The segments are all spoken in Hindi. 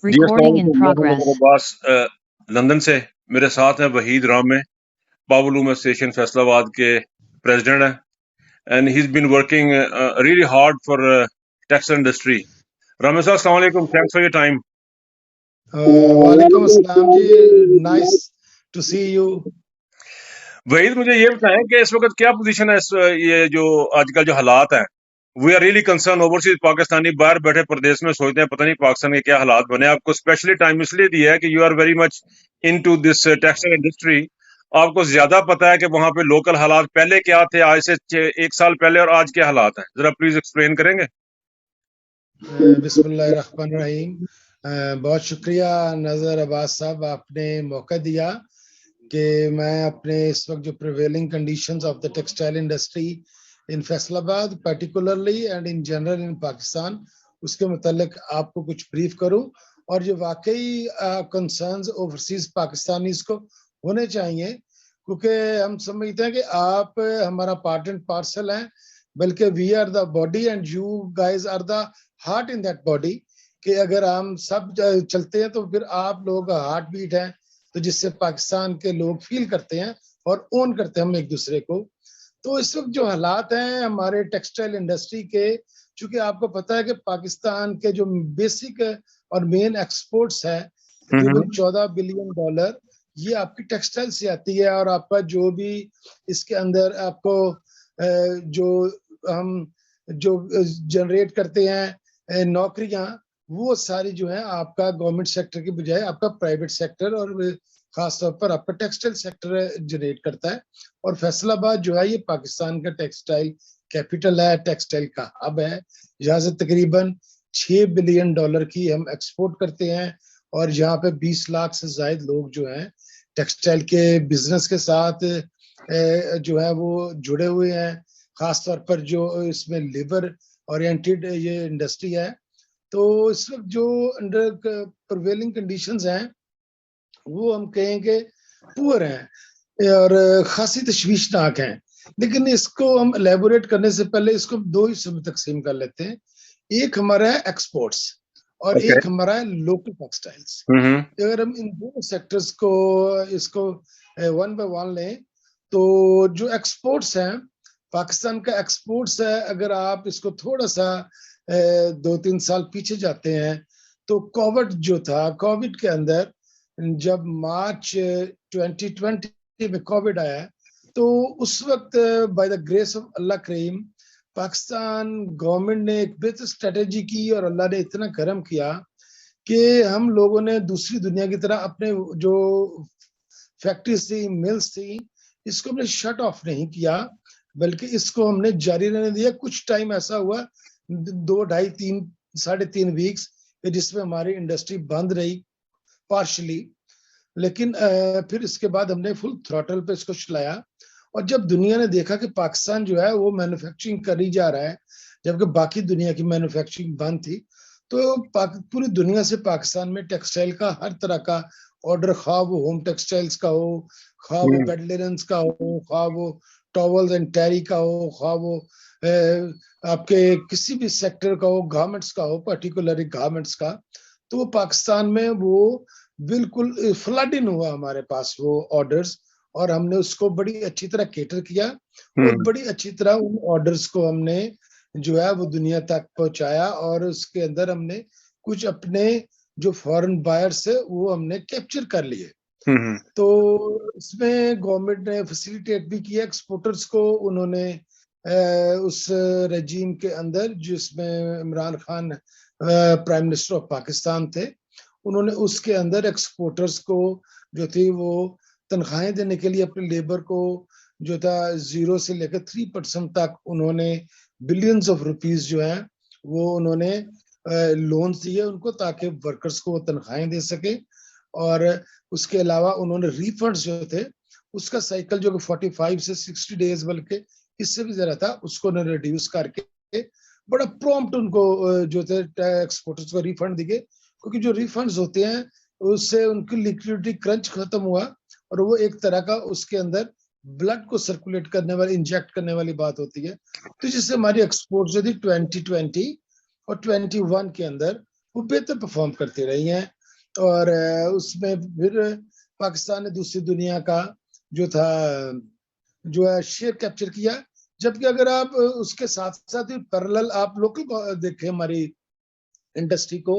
जी, Recording in अस्सलाम वालेकुम। मैं progress. मोहम्मद अब्बास लंदन से। मेरे साथ हैं वहीद रामे, पावलूम एसोसिएशन फैसलाबाद के प्रेसिडेंट हैं and he is been working really hard for textile industry. रामे साहब, अस्सलाम वालेकुम, थैंक्स फॉर योर टाइम। वालेकुम अस्सलाम जी, nice to see you. Waheed, मुझे ये बताएं कि इस वक्त क्या पोजीशन है ये जो आजकल जो हालात हैं, we are really concern. Overseas Pakistani बाहर बैठे प्रदेश में सोचते हैं पता नहीं पाकिस्तान के क्या हालात बने। आपको स्पेशली टाइम इसलिए दिया है कि you are very much into this textile industry. आपको ज्यादा पता है कि वहां पे लोकल हालात पहले क्या थे, आज से 1 साल पहले, और आज क्या हालात हैं। जरा प्लीज एक्सप्लेन करेंगे। बिस्मिल्लाहिर्रहमानिर्रहीम। बहुत शुक्रिया नजर अब्बास साहब, आपने मौका दिया कि मैं अपने इस वक्त जो prevailing conditions of the textile industry in Faisalabad particularly and in general in Pakistan, उसके मुतालिक आपको कुछ ब्रीफ करूं। और जो वाकई कंसर्न्स ओवरसीज पाकिस्तानीज को होने चाहिए, क्योंकि हम समझते हैं कि आप हमारा पार्ट एंड पार्सल हैं, बल्कि we are the body and you guys are the heart in that body. कि अगर हम सब चलते हैं तो फिर आप लोग हार्ट बीट हैं, तो जिससे पाकिस्तान के लोग फील करते हैं और ओन करते हैं हम एक दूसरे को। तो इस वक्त जो हालात हैं हमारे टेक्सटाइल इंडस्ट्री के, चूंकि आपको पता है कि पाकिस्तान के जो बेसिक और मेन एक्सपोर्ट्स है तकरीबन $14 बिलियन, ये आपकी टेक्सटाइल से आती है। और आपका जो भी इसके अंदर आपको जो हम जो जनरेट करते हैं नौकरियां, वो सारी जो है आपका गवर्नमेंट सेक्टर की बजाय आपका प्राइवेट सेक्टर और खासतौर पर आपका टेक्सटाइल सेक्टर जनरेट करता है। और फैसलाबाद जो है ये पाकिस्तान का टेक्सटाइल कैपिटल है, टेक्सटाइल का हब है। यहाँ से तकरीबन $6 बिलियन की हम एक्सपोर्ट करते हैं, और यहाँ पे 20 लाख से ज्यादा लोग जो हैं टेक्सटाइल के बिजनेस के साथ जो है वो जुड़े हुए हैं। खासतौर पर जो इसमें लेबर ओरिएंटेड ये इंडस्ट्री है। तो इस वक्त जो अंडर प्रिवेलिंग कंडीशंस हैं वो हम कहेंगे पुअर हैं और खासी तशवीशनाक हैं। लेकिन इसको हम एलेबोरेट करने से पहले इसको दो हिस्सों में तकसीम कर लेते हैं। एक हमारा है एक्सपोर्ट्स और एक हमारा है लोकल टेक्सटाइल्स। अगर हम इन दोनों सेक्टर्स को इसको वन बाय वन लें, तो जो एक्सपोर्ट्स हैं, पाकिस्तान का एक्सपोर्ट्स है, अगर आप इसको थोड़ा सा 2-3 साल पीछे जाते हैं, तो कोविड जो था, कोविड के अंदर जब मार्च 2020 में कोविड आया, तो उस वक्त बाय द ग्रेस ऑफ अल्लाह करीम पाकिस्तान गवर्नमेंट ने एक बेहतर स्ट्रेटेजी की और अल्लाह ने इतना करम किया कि हम लोगों ने दूसरी दुनिया की तरह अपने जो फैक्ट्रीज थी, मिल्स थी, इसको हमने शट ऑफ नहीं किया, बल्कि इसको हमने जारी रहने दिया। कुछ टाइम ऐसा हुआ 2, 2.5, 3, 3.5 वीक्स जिसमें हमारी इंडस्ट्री बंद रही पार्शली, लेकिन फिर इसके बाद हमने फुल थ्रॉटल पे इसको चलाया। और जब दुनिया ने देखा कि पाकिस्तान जो है वो मैन्युफैक्चरिंग कर ही जा रहा है, जबकि बाकी दुनिया की मैन्युफैक्चरिंग बंद थी, तो पूरी दुनिया से पाकिस्तान में टेक्सटाइल का हर तरह का ऑर्डर, खा वो होम टेक्सटाइल्स का हो, खा वो बेड लिनन्स का हो, खा वो टॉवल्स एंड टेरी का हो, खा वो आपके किसी भी सेक्टर का हो, गारमेंट्स का हो, पर्टिकुलरली गारमेंट्स का, तो वो पाकिस्तान में वो बिल्कुल फ्लड इन हुआ हमारे पास वो ऑर्डर्स। और हमने उसको बड़ी अच्छी तरह केटर किया और बड़ी अच्छी तरह उन ऑर्डर्स को हमने जो है वो दुनिया तक पहुंचाया। और उसके अंदर हमने कुछ अपने जो फॉरेन बायर्स है वो हमने कैप्चर कर लिए। तो इसमें गवर्नमेंट ने फैसिलिटेट भी किया एक्सपोर्टर्स को। उन्होंने उस रेजीम के अंदर जिसमें Imran Khan prime minister of Pakistan थे, उन्होंने उसके अंदर एक्सपोर्टर्स को जो थी वो तनख्वाहें देने के लिए अपने लेबर को जो था 0 से लेकर 3% तक उन्होंने बिलियंस ऑफ रुपीस जो है वो उन्होंने लोन्स दिए उनको, ताकि वर्कर्स को वो तनख्वाहें दे सके। और उसके अलावा उन्होंने रिफंड्स जो थे उसका साइकिल जो 45 से 60 डेज बल्कि इससे भी ज्यादा था, उसको उन्होंने रिड्यूस करके बड़ा प्रॉम्प्ट उनको जो थे एक्सपोर्टर्स को रिफंड दिए। क्योंकि जो रिफंड्स होते हैं उससे उनकी लिक्विडिटी क्रंच खत्म हुआ और वो एक तरह का उसके अंदर ब्लड को सर्कुलेट करने वाली, इंजेक्ट करने वाली बात होती है। तो जिससे हमारी एक्सपोर्ट जो थी 2020 और 21 के अंदर वो बेहतर परफॉर्म करती रही हैं। और उसमें फिर पाकिस्तान ने दूसरी दुनिया का जो था जो है शेयर कैप्चर किया। जबकि अगर आप उसके साथ साथ पैरेलल आप लोकल देखें हमारी इंडस्ट्री को,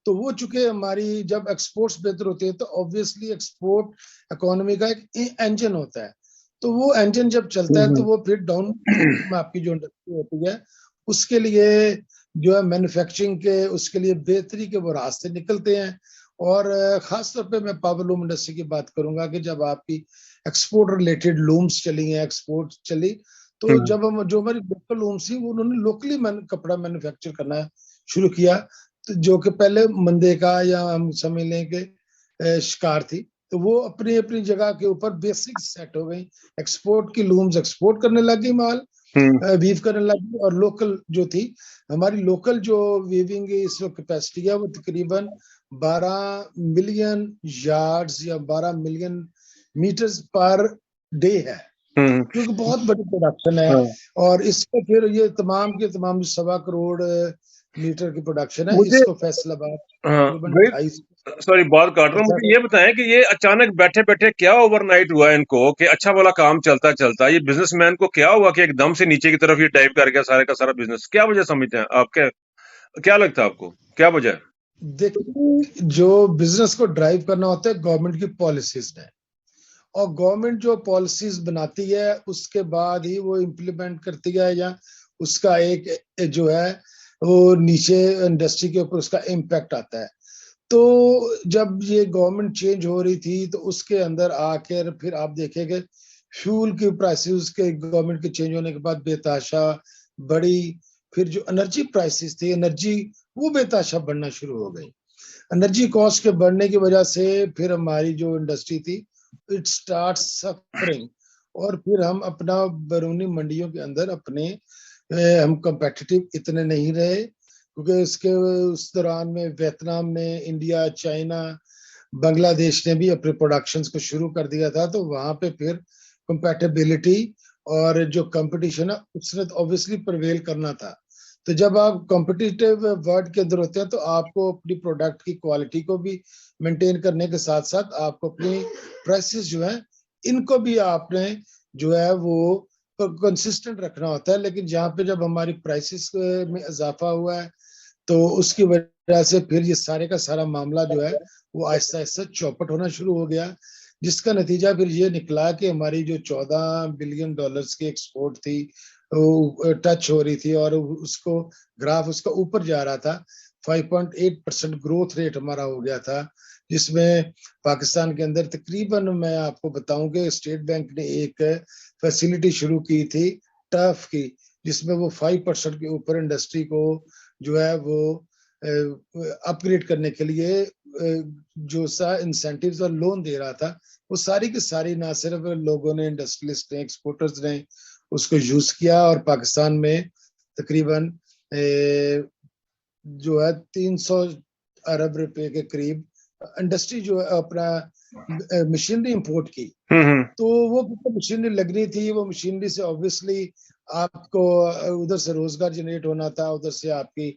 तो वो चूंकि हमारी जब एक्सपोर्ट्स बेहतर होते हैं तो ऑब्वियसली एक्सपोर्ट इकोनॉमी का एक इंजन होता है। तो वो इंजन जब चलता है तो वो फिर डाउन में आपकी जो इंडस्ट्री होती है उसके लिए जो है मैन्युफैक्चरिंग के उसके लिए बेहतरी के वो रास्ते निकलते हैं। और खास तौर पे मैं पावर लूम इंडस्ट्री की बात करूंगा कि जब आपकी एक्सपोर्ट रिलेटेड लूम्स चली हैं, एक्सपोर्ट चली, तो जब हम जो हमारी लोकल लूम्स थी वो उन्होंने लोकली कपड़ा मैन्युफैक्चर करना शुरू किया, तो जो कि पहले मंदे का या हम समझ लें कि शिकार थी, तो वो अपनी अपनी जगह के ऊपर बेसिक सेट हो गई। एक्सपोर्ट की लूम्स एक्सपोर्ट करने लगी माल, वीव करने लगी, और लोकल जो थी हमारी लोकल जो वीविंग की इस वक्त कैपेसिटी है वो तकरीबन 12 मिलियन यार्ड्स या 12 मिलियन मीटर्स पर डे है, क्योंकि बहुत बड़ी प्रोडक्शन है। और इसको फिर ये तमाम के तमाम 1.25 करोड़ मीटर की प्रोडक्शन है, मुझे इसको फैसलाबाद तकरीबन भाई 2.5 सॉरी बात काट रहा हूँ, मुझे ये बताएं कि ये अचानक बैठे बैठे क्या ओवरनाइट हुआ इनको कि अच्छा वाला काम चलता चलता ये बिजनेसमैन को क्या हुआ कि एकदम से नीचे की तरफ ये डाइव कर गया सारे का सारा बिजनेस? क्या वजह समझते हैं आपके, क्या लगता है आपको क्या वजह है? देखिए, जो बिजनेस को ड्राइव करना होता है गवर्नमेंट की पॉलिसीज ने, और गवर्नमेंट जो पॉलिसीज बनाती है उसके बाद ही वो इम्प्लीमेंट करती है, या उसका एक जो है वो नीचे इंडस्ट्री के ऊपर उसका इम्पैक्ट आता है। तो जब ये गवर्नमेंट चेंज हो रही थी तो उसके अंदर आकर फिर आप देखेंगे फ्यूल की प्राइसेस के गवर्नमेंट के चेंज होने के बाद बेताशा बढ़ी। फिर जो एनर्जी प्राइसेस थी, एनर्जी वो बेताशा बढ़ना शुरू हो गई। एनर्जी कॉस्ट के बढ़ने की वजह से फिर हमारी जो इंडस्ट्री थी इट स्टार्ट सफरिंग, और फिर हम अपना बैरूनी मंडियों के अंदर अपने हम कंपेटिटिव इतने नहीं रहे, क्योंकि इसके उस दौरान में वियतनाम ने, इंडिया, चाइना, बांग्लादेश ने भी अपने प्रोडक्शंस को शुरू कर दिया था, तो वहां पे फिर कंपेटेबिलिटी और जो कंपटीशन है उसने तो ऑब्वियसली प्रिवेल करना था। तो जब आप कॉम्पिटिटिव वर्ल्ड के अंदर होते हैं तो आपको अपनी प्रोडक्ट की क्वालिटी को भी मेंटेन करने के साथ साथ आपको अपनी प्राइसेस जो है इनको भी आपने जो है वो कंसिस्टेंट रखना होता है। लेकिन जहाँ पे जब हमारी प्राइसेस में इजाफा हुआ है तो उसकी वजह से फिर ये सारे का सारा मामला जो है वो आहिस्ता आहिस्ता चौपट होना शुरू हो गया, जिसका नतीजा फिर ये निकला कि हमारी जो 14 बिलियन डॉलर्स की एक्सपोर्ट थी वो टच हो रही थी, और उसको ग्राफ उसका ऊपर जा रहा था। 5.8% ग्रोथ रेट हमारा हो गया था, जिसमें पाकिस्तान के अंदर तकरीबन मैं आपको बताऊं कि स्टेट बैंक ने एक फैसिलिटी शुरू की थी टर्फ की, जिसमें वो 5% के ऊपर इंडस्ट्री को जो है वो अपग्रेड करने के लिए जो सा इंसेंटिव्स और लोन दे रहा था, वो सारी की सारी ना सिर्फ लोगों ने, इंडस्ट्रियलिस्ट ने, एक्सपोर्टर्स ने उसको यूज किया, और पाकिस्तान में तकरीबन जो है 300 अरब रुपए के करीब इंडस्ट्री जो है अपना मशीनरी इंपोर्ट की। तो वो मशीनरी लगनी थी, वो मशीनरी से ऑब्वियसली आपको उधर से रोजगार जनरेट होना था, उधर से आपकी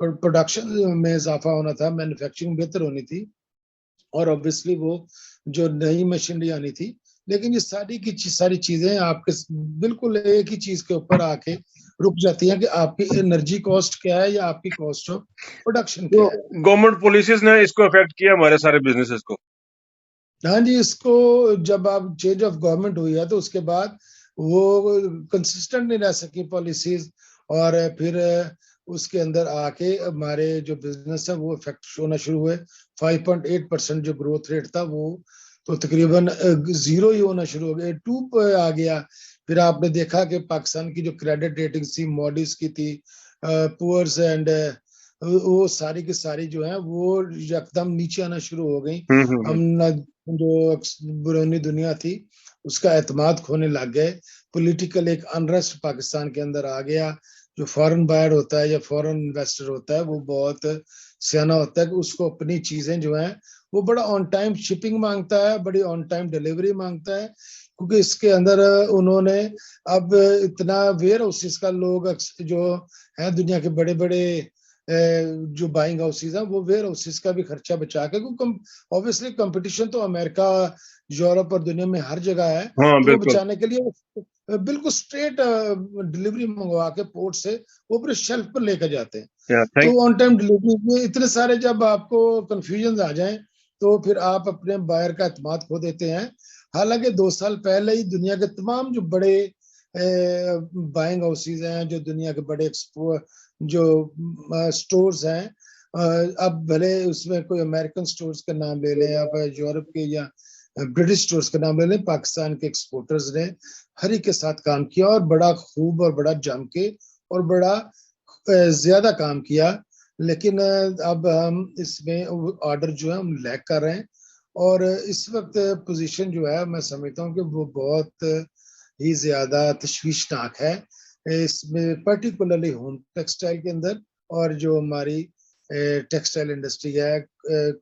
प्रोडक्शन में इजाफा होना था, मैन्युफैक्चरिंग बेहतर होनी थी, और ऑब्वियसली वो जो नई मशीनरी आनी थी। लेकिन ये सारी की सारी चीजें आपके बिल्कुल एक ही चीज के ऊपर आके रुक जाती हैं कि आपकी एनर्जी कॉस्ट क्या है या आपकी कॉस्ट ऑफ प्रोडक्शन क्या है। गवर्नमेंट पॉलिसीज ने इसको अफेक्ट किया हमारे सारे बिजनेसेस को। हाँ जी, इसको जब आप चेंज ऑफ गवर्नमेंट हुई है तो उसके बाद वो कंसिस्टेंट नहीं रह सकी पॉलिसीज, और फिर उसके अंदर आके हमारे जो बिजनेस है वो इफेक्ट होना शुरू हुए। 5.8% जो ग्रोथ रेट था वो तो तकरीबन जीरो ही होना शुरू हो गया, 2 पे आ गया। फिर आपने देखा कि पाकिस्तान की जो क्रेडिट रेटिंग थी मॉडिस की थी, पुअर्स एंड वो सारी की सारी जो है वो एकदम नीचे आना शुरू हो गई। हम जो बैरूनी दुनिया थी उसका एतमाद खोने लग गए। पॉलिटिकल एक अनरेस्ट पाकिस्तान के अंदर आ गया। जो फॉरेन बायर होता है या फॉरेन इन्वेस्टर होता है वो बहुत सियाना होता है कि उसको अपनी चीजें जो है वो बड़ा ऑन टाइम शिपिंग मांगता है, बड़ी ऑन टाइम डिलीवरी मांगता है, क्योंकि इसके अंदर उन्होंने अब इतना वेयर हाउसेस का लोग जो है दुनिया के बड़े बड़े जो बाइंग हाउसेज हैं वो वेयर हाउसेज का भी खर्चा बचा के, क्योंकि ऑब्वियसली कंपटीशन तो अमेरिका, यूरोप और दुनिया में हर जगह है, हाँ, तो वो बिल्कुल। बचाने के लिए बिल्कुल स्ट्रेट डिलीवरी मंगवा के पोर्ट से वो पूरे शेल्फ पर लेकर जाते हैं। या तो थैंक ऑन टाइम डिलीवरी में इतने सारे जब आपको कंफ्यूजन आ जाएं तो फिर आप अपने बायर का एतमाद खो देते हैं। हालांकि 2 साल पहले ही दुनिया के तमाम जो बड़े बाइंग हाउसेज हैं, जो दुनिया के बड़े जो स्टोर्स हैं, अब भले उसमें कोई अमेरिकन स्टोर्स का नाम ले लें, आप यूरोप के या ब्रिटिश स्टोर्स का नाम ले लें, पाकिस्तान के एक्सपोर्टर्स ने हर एक के साथ काम किया और बड़ा खूब और बड़ा जम के और बड़ा ज्यादा काम किया। लेकिन अब हम इसमें ऑर्डर जो है हम लैग कर रहे हैं, और इस वक्त पोजीशन जो है मैं समझता हूँ कि वो बहुत ही ज्यादा तशवीशनाक है इसमें, पर्टिकुलरली होम टेक्सटाइल के अंदर और जो हमारी टेक्सटाइल इंडस्ट्री है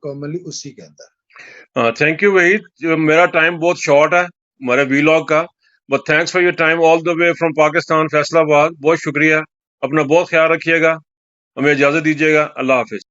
कॉमनली उसी के अंदर। Thank you Waheed. मेरा टाइम बहुत शॉर्ट है हमारे वीलॉग का, but thanks for your time all the way from Pakistan, Faisalabad. बहुत शुक्रिया। अपना बहुत ख्याल रखिएगा। हमें इजाजत दीजिएगा। अल्लाह हाफिज।